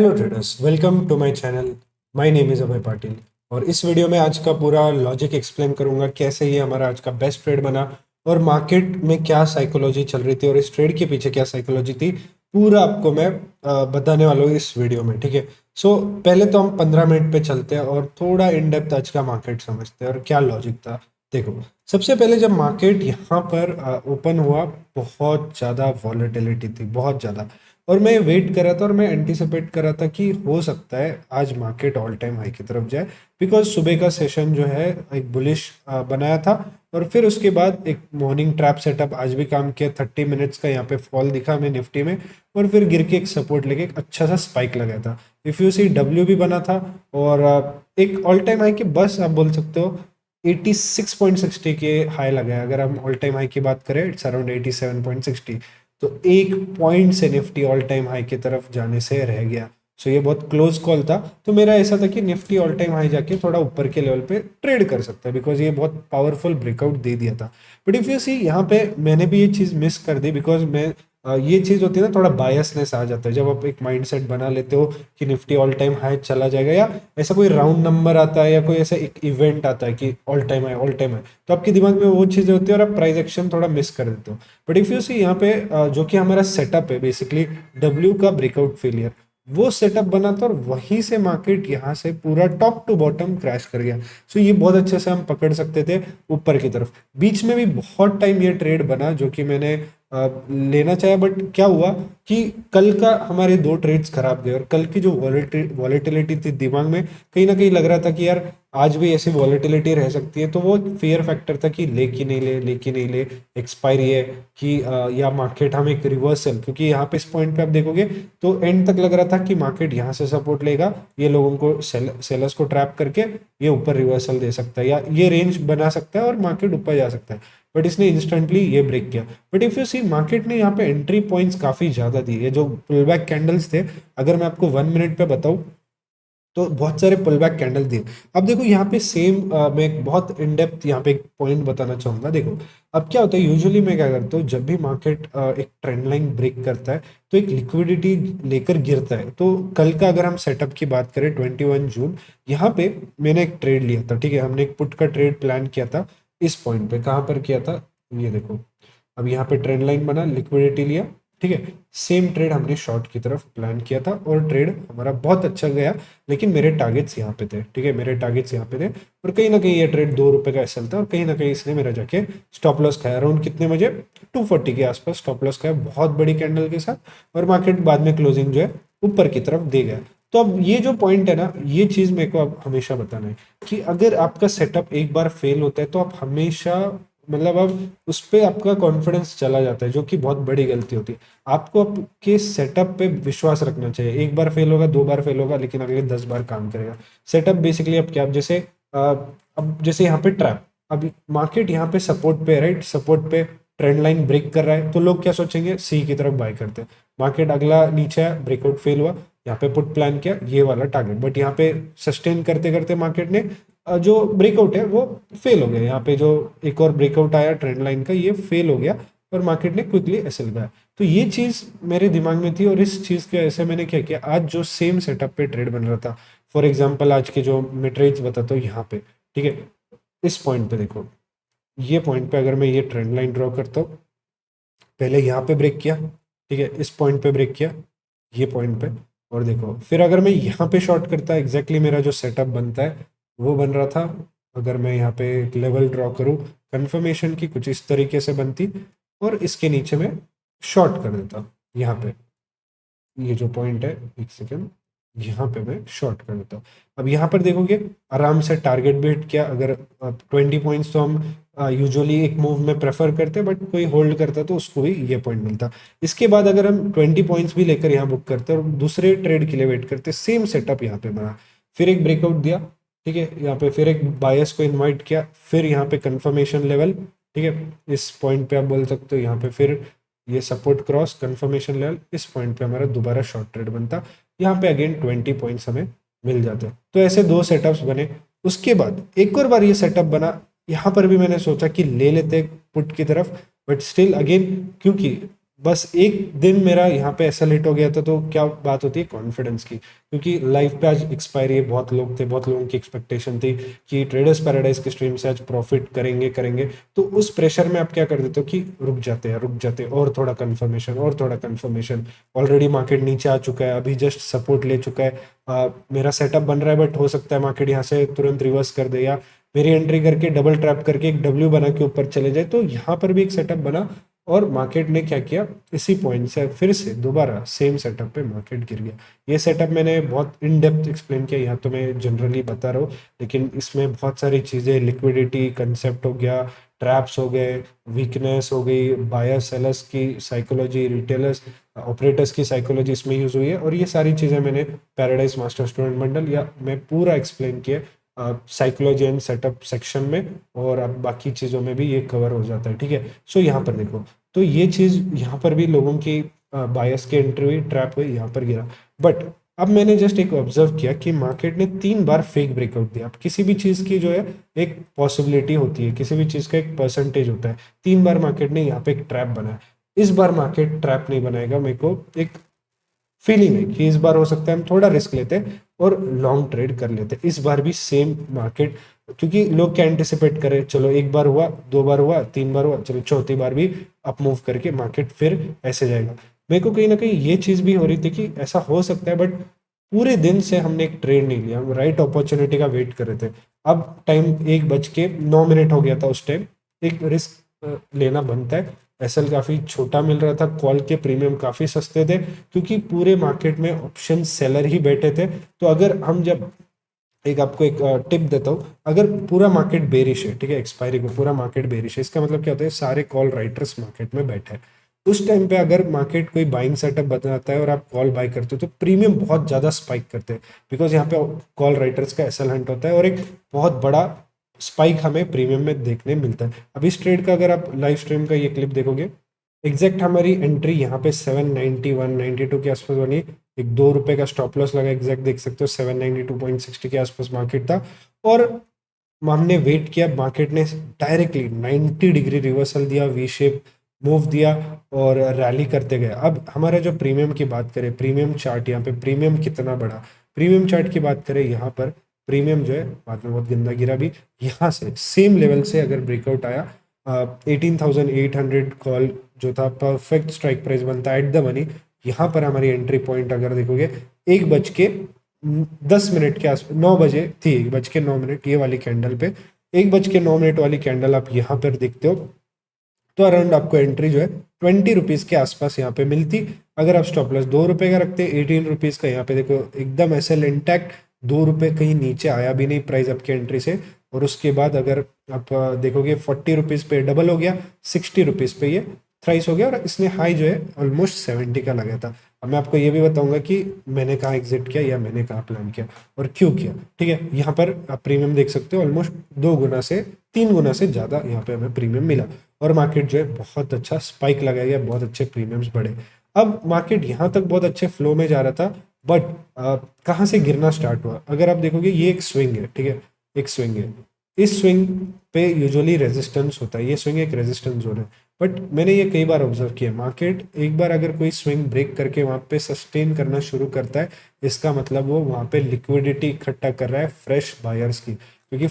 Hello traders, welcome to my channel. My name is Abhay Patil और इस video में आज का पूरा लॉजिक एक्सप्लेन करूंगा कैसे ये हमारा आज का बेस्ट ट्रेड बना और मार्केट में क्या साइकोलॉजी चल रही थी और इस ट्रेड के पीछे क्या साइकोलॉजी थी। पूरा आपको मैं बताने वाला हूँ इस वीडियो में, ठीक है। सो पहले तो हम 15 मिनट पे चलते हैं और थोड़ा इन डेप्थ आज का मार्केट समझते हैं और क्या लॉजिक था। देखो, सबसे पहले जब मार्केट यहाँ पर ओपन हुआ, बहुत ज़्यादा वॉलेटिलिटी थी, बहुत ज़्यादा। और मैं वेट कर रहा था और मैं एंटिसिपेट कर रहा था कि हो सकता है आज मार्केट ऑल टाइम हाई की तरफ जाए, बिकॉज सुबह का सेशन जो है एक बुलिश बनाया था और फिर उसके बाद एक मॉर्निंग ट्रैप सेटअप आज भी काम किया। 30 मिनट्स का यहाँ पे फॉल दिखा हमें निफ्टी में और फिर गिर के एक सपोर्ट लेके एक अच्छा सा स्पाइक लगाया था। इफ़ यू सी, डब्ल्यू भी बना था और एक ऑल टाइम हाई के बस आप बोल सकते हो 86.60 के हाई लगाया। अगर हम ऑल टाइम हाई की बात करें, इट्स अराउंड 87.60। तो एक पॉइंट से निफ्टी ऑल टाइम हाई की तरफ जाने से रह गया। सो ये बहुत क्लोज कॉल था। तो मेरा ऐसा था कि निफ्टी ऑल टाइम हाई जाके थोड़ा ऊपर के लेवल पे ट्रेड कर सकता है, बिकॉज ये बहुत पावरफुल ब्रेकआउट दे दिया था। बट इफ यू सी, यहाँ पे मैंने भी ये चीज़ मिस कर दी, बिकॉज मैं ये चीज़ होती है ना, थोड़ा बायसनेस आ जाता है जब आप एक माइंडसेट बना लेते हो कि निफ्टी ऑल टाइम हाई चला जाएगा, या ऐसा कोई राउंड नंबर आता है या कोई ऐसा एक इवेंट आता है कि all time high all time high, तो आपके दिमाग में वो चीज़ें होती है और आप प्राइस एक्शन थोड़ा मिस कर देते हो। बट इफ यू सी, यहाँ पे जो कि हमारा सेटअप है बेसिकली डब्ल्यू का ब्रेकआउट फेलियर, वो सेटअप बना था और वहीं से मार्केट यहाँ से पूरा टॉप टू बॉटम क्रैश कर गया। सो ये बहुत अच्छे से हम पकड़ सकते थे ऊपर की तरफ। बीच में भी बहुत टाइम ये ट्रेड बना जो कि मैंने लेना चाहा, बट क्या हुआ कि कल का हमारे दो ट्रेड्स खराब गए और कल की जो वॉलेटिलिटी थी दिमाग में, कहीं ना कहीं लग रहा था कि यार आज भी ऐसी वॉलेटिलिटी रह सकती है। तो वो फियर फैक्टर था कि ले कि नहीं ले, ले कि नहीं ले, एक्सपायरी है कि या मार्केट हम एक रिवर्सल, क्योंकि यहाँ पे इस पॉइंट पे आप देखोगे तो एंड तक लग रहा था कि मार्केट यहाँ से सपोर्ट लेगा, ये लोगों को सेलर्स को ट्रैप करके ये ऊपर रिवर्सल दे सकता है या ये रेंज बना सकता है और मार्केट ऊपर जा सकता है। बट इसने इंस्टेंटली ये ब्रेक किया। But if you see, market ने यहाँ पे एंट्री पॉइंट्स काफी ज्यादा दी है। जो पुल बैक कैंडल्स थे, अगर मैं आपको 1 मिनट पे बताऊं तो बहुत सारे पुल बैक कैंडल दिए। अब देखो यहाँ पे सेम, मैं एक बहुत इन डेप्थ यहाँ पे एक पॉइंट बताना चाहूंगा। देखो, अब क्या होता है, यूजुअली मैं क्या करता हूँ, जब भी मार्केट एक ट्रेंड लाइन ब्रेक करता है तो एक लिक्विडिटी लेकर गिरता है। तो कल का अगर हम सेटअप की बात करें, 21 जून, यहाँ पे मैंने एक ट्रेड लिया था, ठीक है। हमने एक पुट का ट्रेड प्लान किया था इस पॉइंट पे। कहाँ पर किया था, ये देखो। अब यहाँ पे ट्रेंड लाइन बना, लिक्विडिटी लिया, ठीक है। सेम ट्रेड हमने शॉर्ट की तरफ प्लान किया था और ट्रेड हमारा बहुत अच्छा गया। लेकिन मेरे टारगेट्स यहाँ पे थे, ठीक है, मेरे टारगेट्स यहाँ पे थे। और कहीं ना कहीं ये ट्रेड 2 रुपए का एसएल था और कहीं ना कहीं इसने मेरा जाके स्टॉप लॉस खाया। अराउंड कितने बजे, 240 के आसपास स्टॉप लॉस खाया, बहुत बड़ी कैंडल के साथ। और मार्केट बाद में क्लोजिंग जो है ऊपर की तरफ दे गया। तो अब ये जो पॉइंट है ना, ये चीज मेरे को अब हमेशा बताना है कि अगर आपका सेटअप एक बार फेल होता है तो आप हमेशा, मतलब अब उस पर आपका कॉन्फिडेंस चला जाता है, जो कि बहुत बड़ी गलती होती है। आपको आपके सेटअप पे विश्वास रखना चाहिए। एक बार फेल होगा, 2 बार फेल होगा, लेकिन अगले 10 बार काम करेगा। सेटअप बेसिकली अब क्या, अब जैसे अब जैसे यहाँ पे ट्रैप, अब मार्केट यहाँ पे सपोर्ट पे, राइट, सपोर्ट पे ट्रेंड लाइन ब्रेक कर रहा है, तो लोग क्या सोचेंगे, सी की तरफ बाय करते हैं। मार्केट अगला नीचे आया, ब्रेकआउट फेल हुआ, यहाँ पे पुट प्लान किया, ये वाला टारगेट, बट यहाँ पे सस्टेन करते करते मार्केट ने जो ब्रेकआउट है वो फेल हो गया। यहाँ पे जो एक और ब्रेकआउट आया ट्रेंड लाइन का, ये फेल हो गया और मार्केट ने क्विकली एसएल गया। तो ये चीज़ मेरे दिमाग में थी और इस चीज़ के ऐसे मैंने क्या किया, आज जो सेम सेटअप पे ट्रेड बन रहा था, फॉर एग्जाम्पल आज के जो मैं ट्रेड्स बताता हूँ यहाँ पे, ठीक है। इस पॉइंट पे देखो, ये पॉइंट पे अगर मैं ये ट्रेंड लाइन ड्रॉ करता हूँ, पहले यहाँ पे ब्रेक किया, ठीक है, इस पॉइंट पे ब्रेक किया, ये पॉइंट पे, और देखो फिर अगर मैं यहाँ पे शॉर्ट करता, एग्जैक्टली मेरा जो सेटअप बनता है वो बन रहा था। अगर मैं यहाँ पे एक लेवल ड्रॉ करूँ, कंफर्मेशन की कुछ इस तरीके से बनती और इसके नीचे में शॉर्ट कर देता यहाँ पे। ये जो पॉइंट है, एक सेकेंड, यहाँ पे मैं शॉर्ट कर देता हूँ। अब यहाँ पर देखोगे आराम से टारगेट भी हिट किया। अगर 20 पॉइंट्स तो हम यूजुअली एक मूव में प्रेफर करते हैं, बट कोई होल्ड करता तो उसको भी ये पॉइंट मिलता। इसके बाद अगर हम 20 पॉइंट्स भी लेकर यहाँ बुक करते और दूसरे ट्रेड के लिए वेट करते, सेम सेटअप यहाँ पे बना, फिर एक ब्रेकआउट दिया, ठीक है, यहाँ पे फिर एक बायस को इन्वाइट किया, फिर यहाँ पे कंफर्मेशन लेवल, ठीक है, इस पॉइंट पे आप बोल सकते हो, यहाँ पे फिर ये सपोर्ट क्रॉस, कंफर्मेशन लेवल, इस पॉइंट पे हमारा दोबारा शॉर्ट ट्रेड बनता। यहाँ पे अगेन 20 पॉइंट्स हमें मिल जाते। तो ऐसे दो सेटअप्स बने। उसके बाद एक और बार ये सेटअप बना, यहाँ पर भी मैंने सोचा कि ले लेते पुट की तरफ, बट स्टिल अगेन, क्योंकि बस एक दिन मेरा यहाँ पे ऐसा लेट हो गया था, तो क्या बात होती है कॉन्फिडेंस की, क्योंकि लाइफ पे आज एक्सपायरी है, बहुत लोग थे, बहुत लोगों की एक्सपेक्टेशन थी कि ट्रेडर्स पैराडाइज की स्ट्रीम से आज प्रॉफिट करेंगे करेंगे। तो उस प्रेशर में आप क्या कर देते हो कि रुक जाते हैं और थोड़ा कंफर्मेशन और थोड़ा कंफर्मेशन। ऑलरेडी मार्केट नीचे आ चुका है, अभी जस्ट सपोर्ट ले चुका है, मेरा सेटअप बन रहा है, बट हो सकता है मार्केट यहाँ से तुरंत रिवर्स कर दे, या मेरी एंट्री करके डबल ट्रैप करके एक डब्ल्यू बना के ऊपर चले जाए। तो यहाँ पर भी एक सेटअप बना, और मार्केट ने क्या किया, इसी पॉइंट से फिर से दोबारा सेम सेटअप पे मार्केट गिर गया। ये सेटअप मैंने बहुत इन डेप्थ एक्सप्लेन किया, यहाँ तो मैं जनरली बता रहा हूँ, लेकिन इसमें बहुत सारी चीज़ें, लिक्विडिटी कंसेप्ट हो गया, ट्रैप्स हो गए, वीकनेस हो गई, बायर सेलर्स की साइकोलॉजी, रिटेलर्स ऑपरेटर्स की साइकोलॉजी इसमें यूज़ हुई है, और ये सारी चीज़ें मैंने पैराडाइज मास्टर स्टूडेंट बंडल या मैं पूरा एक्सप्लेन किया साइकोलॉजी एंड सेटअप सेक्शन में, और अब बाकी चीज़ों में भी ये कवर हो जाता है, ठीक है। सो यहाँ पर देखो, तो ये चीज़ यहाँ पर भी लोगों की बायस के एंट्री हुई, ट्रैप हुई, यहाँ पर गिरा। बट अब मैंने जस्ट एक ऑब्जर्व किया कि मार्केट ने 3 बार फेक ब्रेकआउट दिया। अब किसी भी चीज़ की जो है एक पॉसिबिलिटी होती है, किसी भी चीज़ का एक परसेंटेज होता है, 3 बार मार्केट ने यहाँ पे एक ट्रैप बनाया। इस बार मार्केट ट्रैप नहीं बनाएगा, मेरे को एक फीलिंग है कि इस बार हो सकता है हम थोड़ा रिस्क लेते और लॉन्ग ट्रेड कर लेते। इस बार भी सेम मार्केट, क्योंकि लोग क्या एंटिसिपेट करें, चलो एक बार हुआ, 2 बार हुआ, 3 बार हुआ, चलो चौथी बार भी अप मूव करके मार्केट फिर ऐसे जाएगा। मेरे को कहीं ना कहीं ये चीज़ भी हो रही थी कि ऐसा हो सकता है, बट पूरे दिन से हमने एक ट्रेड नहीं लिया, हम राइट अपॉर्चुनिटी का वेट कर रहे थे। अब टाइम 1:09 हो गया था, उस टाइम एक रिस्क लेना बनता है। एसएल काफ़ी छोटा मिल रहा था, कॉल के प्रीमियम काफ़ी सस्ते थे, क्योंकि पूरे मार्केट में ऑप्शन सेलर ही बैठे थे। तो अगर हम जब एक आपको एक टिप देता हूँ, अगर पूरा मार्केट बेरिश है, ठीक है, एक्सपायरी को पूरा मार्केट बेरिश है, इसका मतलब क्या होता है, सारे कॉल राइटर्स मार्केट में बैठे हैं। उस टाइम पे अगर मार्केट कोई बाइंग सेटअप बनाता है और आप कॉल बाय करते हो, तो प्रीमियम बहुत ज़्यादा स्पाइक करते हैं, बिकॉज यहाँ पे कॉल राइटर्स का एसएल हंट होता है, और एक बहुत बड़ा स्पाइक हमें प्रीमियम में देखने मिलता है। अब इस ट्रेड का अगर आप लाइव स्ट्रीम का ये क्लिप देखोगे, एग्जैक्ट हमारी एंट्री यहाँ पे 791-92 के आसपास बनी, एक ₹2 का स्टॉप लॉस लगा, एग्जैक्ट देख सकते हो 792.60 के आसपास मार्केट था, और हमने वेट किया, मार्केट ने डायरेक्टली 90 डिग्री रिवर्सल दिया, वी शेप मूव दिया, और रैली करते गए। अब हमारा जो प्रीमियम की बात करें, प्रीमियम चार्ट, यहाँ पे प्रीमियम कितना बड़ा, प्रीमियम चार्ट की बात करें, यहाँ पर प्रीमियम जो है बाद में बहुत गंदा गिरा भी, यहाँ से सेम लेवल से अगर ब्रेकआउट आया, 18,800 कॉल जो था परफेक्ट स्ट्राइक प्राइस बनता है एट द मनी। यहाँ पर हमारी एंट्री पॉइंट अगर देखोगे, 1:10 के आस 9 बजे थी, 1:09 ये वाली कैंडल पे, 1:09 वाली कैंडल आप यहाँ पर देखते हो, तो अराउंड आपको एंट्री जो है 20 रुपीज़ के आसपास यहाँ पे मिलती। अगर आप स्टॉप लॉस ₹2 का रखते, 18 रुपीज़ का यहाँ पे देखो एकदम ऐसे इंटैक्ट, ₹2 कहीं नीचे आया भी नहीं प्राइस आपकी एंट्री से। और उसके बाद अगर आप देखोगे 40 रुपीज़ पे डबल हो गया, 60 रुपीज़ पे ये थ्राइस हो गया, और इसने हाई जो है ऑलमोस्ट 70 का लगाया था। अब मैं आपको ये भी बताऊंगा कि मैंने कहाँ एग्जिट किया या मैंने कहाँ प्लान किया और क्यों किया, ठीक है। यहाँ पर आप प्रीमियम देख सकते हो, ऑलमोस्ट 2 गुना से 3 गुना से ज़्यादा यहाँ पे हमें प्रीमियम मिला, और मार्केट जो है बहुत अच्छा स्पाइक लगाया गया, बहुत अच्छे प्रीमियम्स बढ़े। अब मार्केट यहाँ तक बहुत अच्छे फ्लो में जा रहा था, बट कहाँ से गिरना स्टार्ट हुआ, अगर आप देखोगे ये एक स्विंग है, ठीक है, एक स्विंग है। इस स्विंग पे यूजुअली रेजिस्टेंस होता है, ये स्विंग एक रेजिस्टेंस जोन है। बट मैंने ये कई बार ऑब्जर्व किया, मार्केट एक बार अगर कोई स्विंग ब्रेक करके वहाँ पे सस्टेन करना शुरू करता है, इसका मतलब वो वहाँ पे लिक्विडिटी इकट्ठा कर रहा है फ्रेश बायर्स की, क्योंकि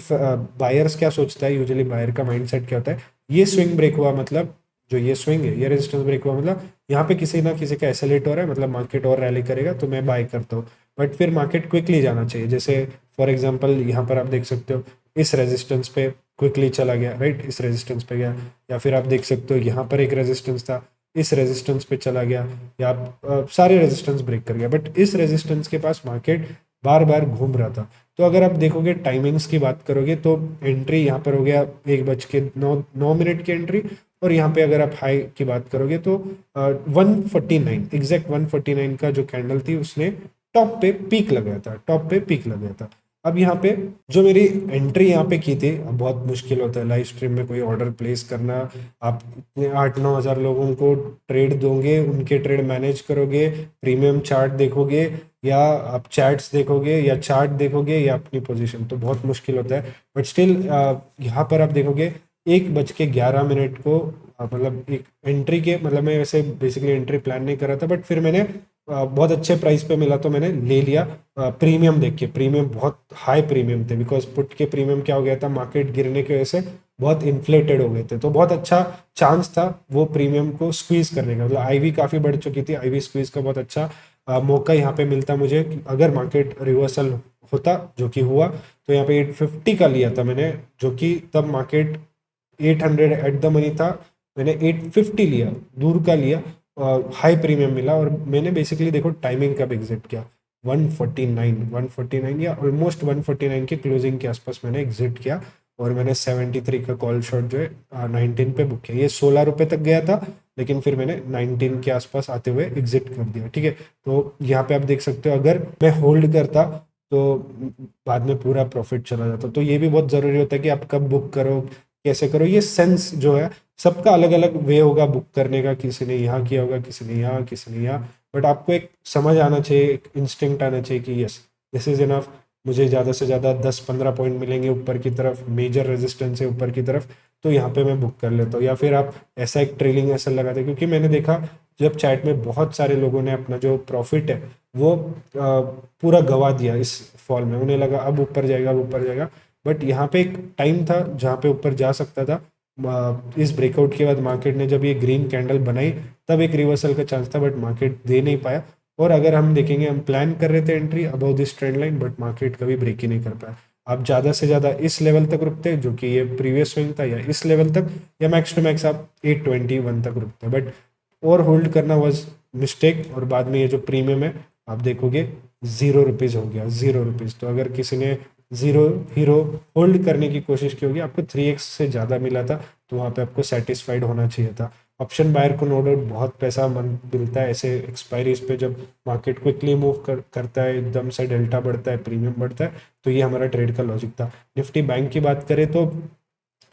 बायर्स क्या सोचता है, यूजुअली बायर का माइंडसेट क्या होता है, ये स्विंग ब्रेक हुआ मतलब, जो ये स्विंग है, ये रेजिस्टेंस ब्रेक हुआ मतलब यहाँ पे किसी ना किसी का एसेलेट हो रहा है, मतलब मार्केट और रैली करेगा, तो मैं बाय करता हूँ। बट फिर मार्केट क्विकली जाना चाहिए, जैसे फॉर एग्जांपल यहाँ पर आप देख सकते हो, इस रेजिस्टेंस पे क्विकली चला गया, राइट, इस रेजिस्टेंस पे गया, या फिर आप देख सकते हो यहाँ पर एक रेजिस्टेंस था, इस रेजिस्टेंस पे चला गया, या आप सारे रेजिस्टेंस ब्रेक कर गया, बट इस रेजिस्टेंस के पास मार्केट बार बार घूम रहा था। तो अगर आप देखोगे टाइमिंग्स की बात करोगे, तो एंट्री यहाँ पर हो गया 1:09 की एंट्री, और यहाँ पे अगर आप हाई की बात करोगे तो 149, एग्जैक्ट 149 का जो कैंडल थी, उसने टॉप पे पीक लगाया था, टॉप पे पीक लगाया था। अब यहाँ पे जो मेरी एंट्री यहाँ पे की थी, अब बहुत मुश्किल होता है लाइव स्ट्रीम में कोई ऑर्डर प्लेस करना, आप इतने 8-9 हज़ार लोगों को ट्रेड दोगे, उनके ट्रेड मैनेज करोगे, प्रीमियम चार्ट देखोगे, या आप चैट्स देखोगे, या चार्ट देखोगे, या अपनी पोजीशन, तो बहुत मुश्किल होता है। बट स्टिल यहाँ पर आप देखोगे 1:11 को मतलब एक एंट्री के, मतलब मैं वैसे बेसिकली एंट्री प्लान नहीं कर रहा था, बट फिर मैंने बहुत अच्छे प्राइस पे मिला तो मैंने ले लिया। प्रीमियम देख के, प्रीमियम बहुत हाई प्रीमियम थे, बिकॉज पुट के प्रीमियम क्या हो गया था, मार्केट गिरने की वजह से बहुत इन्फ्लेटेड हो गए थे, तो बहुत अच्छा चांस था वो प्रीमियम को स्क्वीज करने का। मतलब आईवी काफ़ी बढ़ चुकी थी, आईवी स्क्वीज का बहुत अच्छा मौका यहाँ पे मिलता मुझे कि अगर मार्केट रिवर्सल होता, जो कि हुआ, तो यहाँ पे 850 का लिया था मैंने, जो कि तब मार्केट 800 एट द मनी था, मैंने 850 लिया, दूर का लिया, हाई प्रीमियम मिला। और मैंने बेसिकली देखो टाइमिंग कब एग्जिट किया, 149 या ऑलमोस्ट 149 के क्लोजिंग के आसपास मैंने एग्जिट किया, और मैंने 73 का कॉल शॉट जो है 19 पे बुक किया। ये 16 रुपये तक गया था, लेकिन फिर मैंने 19 के आसपास आते हुए एग्जिट कर दिया, ठीक है। तो यहाँ पे आप देख सकते हो, अगर मैं होल्ड करता तो बाद में पूरा प्रॉफिट चला जाता। तो ये भी बहुत ज़रूरी होता है कि आप कब बुक करो, कैसे करो, ये सेंस जो है सबका अलग अलग वे होगा बुक करने का, किसी ने यहाँ किया होगा, किसी ने यहाँ, किसी ने यहाँ, बट आपको एक समझ आना चाहिए, एक इंस्टिंक्ट आना चाहिए कि यस दिस इज इनफ, मुझे ज़्यादा से ज़्यादा 10-15 पॉइंट मिलेंगे ऊपर की तरफ, मेजर रेजिस्टेंस है ऊपर की तरफ, तो यहाँ पे मैं बुक कर लेता हूँ। या फिर आप ऐसा एक ट्रेलिंग ऐसा लगाते, क्योंकि मैंने देखा जब चैट में बहुत सारे लोगों ने अपना जो प्रॉफिट है वो पूरा गवा दिया इस फॉल में, उन्हें लगा अब ऊपर जाएगा, अब ऊपर जाएगा, बट यहाँ पे एक टाइम था जहाँ पे ऊपर जा सकता था। इस ब्रेकआउट के बाद मार्केट ने जब ये ग्रीन कैंडल बनाई तब एक रिवर्सल का चांस था, बट मार्केट दे नहीं पाया। और अगर हम देखेंगे, हम प्लान कर रहे थे entry above this trend line, but market कभी ब्रेक ही नहीं कर पाया। आप ज़्यादा से ज़्यादा इस लेवल तक रुकते हैं जो कि ये प्रीवियस स्विंग था, या इस लेवल तक, या मैक्स टू मैक्स आप 821 तक रुकते हैं, बट और होल्ड करना वॉज मिस्टेक। और बाद में ये जो प्रीमियम है आप देखोगे 0 रुपीज़ हो गया, 0 रुपीज़। तो अगर किसी ने जीरो हीरो होल्ड करने की कोशिश की होगी, आपको 3x से ज़्यादा मिला था, तो वहाँ पे आपको सेटिस्फाइड होना चाहिए था। ऑप्शन बायर को नो डाउट बहुत पैसा मिलता है ऐसे एक्सपायरीज पे, जब मार्केट क्विकली मूव करता है, एकदम से डेल्टा बढ़ता है, प्रीमियम बढ़ता है, तो ये हमारा ट्रेड का लॉजिक था। निफ्टी बैंक की बात करें तो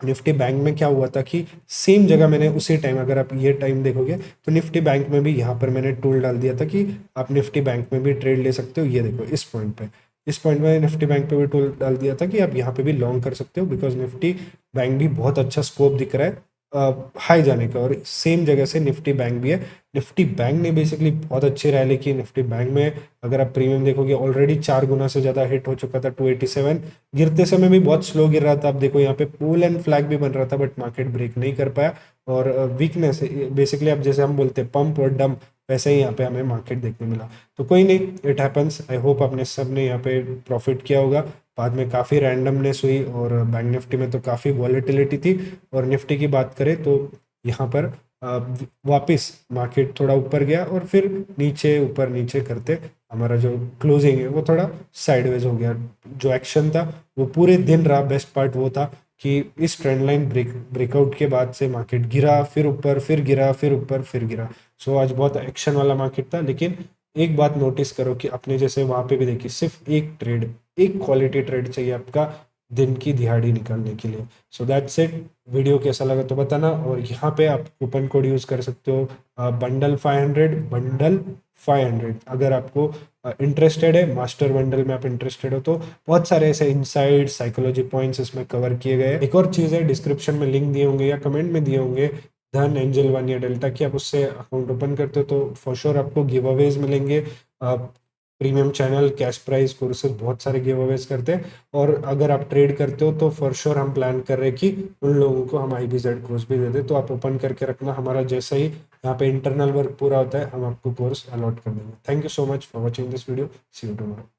निफ्टी बैंक में क्या हुआ था कि सेम जगह मैंने उसी टाइम, अगर आप ये टाइम देखोगे तो निफ्टी बैंक में भी यहाँ पर मैंने टूल डाल दिया था कि आप निफ्टी बैंक में भी ट्रेड ले सकते हो। ये देखो इस पॉइंट पे, इस पॉइंट में निफ्टी बैंक पे भी टूल डाल दिया था कि आप यहाँ पे भी लॉन्ग कर सकते हो, बिकॉज निफ्टी बैंक भी बहुत अच्छा स्कोप दिख रहा है हाई जाने का। और सेम जगह से निफ्टी बैंक भी है। निफ्टी बैंक ने बेसिकली बहुत अच्छी रैली की। निफ्टी बैंक में अगर आप प्रीमियम देखोगे ऑलरेडी 4 गुना से ज़्यादा हिट हो चुका था, 287। गिरते समय भी बहुत स्लो गिर रहा था, आप देखो यहाँ पे पुल एंड फ्लैग भी बन रहा था, बट मार्केट ब्रेक नहीं कर पाया। और वीकनेस बेसिकली, अब जैसे हम बोलते हैं पंप और डंप, वैसे ही यहाँ पे हमें मार्केट देखने मिला। तो कोई नहीं, इट हैपन्स। आई होप आपने सब ने यहाँ पे प्रॉफिट किया होगा। बाद में काफ़ी रैंडमनेस हुई, और बैंक निफ्टी में तो काफ़ी वॉलेटिलिटी थी। और निफ्टी की बात करें तो यहाँ पर वापस मार्केट थोड़ा ऊपर गया, और फिर नीचे ऊपर नीचे करते हमारा जो क्लोजिंग है वो थोड़ा साइडवेज हो गया। जो एक्शन था वो पूरे दिन रहा। बेस्ट पार्ट वो था कि इस ट्रेंड लाइन ब्रेकआउट के बाद से मार्केट गिरा, फिर ऊपर, फिर गिरा, फिर ऊपर, फिर गिरा। सो आज बहुत एक्शन वाला मार्केट था। लेकिन एक बात नोटिस करो कि अपने जैसे वहाँ पे भी देखिए, सिर्फ एक ट्रेड, एक क्वालिटी ट्रेड चाहिए आपका दिन की दिहाड़ी निकालने के लिए। So that's it. वीडियो कैसा लगा तो बताना। और यहाँ पे आप कूपन कोड यूज़ कर सकते हो, बंडल 500, बंडल 500। अगर आपको इंटरेस्टेड है, मास्टर बंडल में आप इंटरेस्टेड हो, तो बहुत सारे ऐसे इनसाइड साइकोलॉजी पॉइंट्स इसमें कवर किए गए हैं। एक और चीज़ है, डिस्क्रिप्शन में लिंक दिए होंगे या कमेंट में दिए होंगे धन, एंजल वन या डेल्टा की, आप उससे अकाउंट ओपन करते हो तो फॉर श्योर आपको गिव अवेज मिलेंगे। Premium channel, cash price, courses, बहुत सारे गिव अवेज करते हैं। और अगर आप ट्रेड करते हो तो फॉर श्योर हम प्लान कर रहे हैं कि उन लोगों को हम IBZ कोर्स भी दे दें। तो आप ओपन करके रखना, हमारा जैसा ही यहाँ पे इंटरनल वर्क पूरा होता है हम आपको कोर्स अलॉट कर देंगे। Thank you so much for watching this video. See you tomorrow.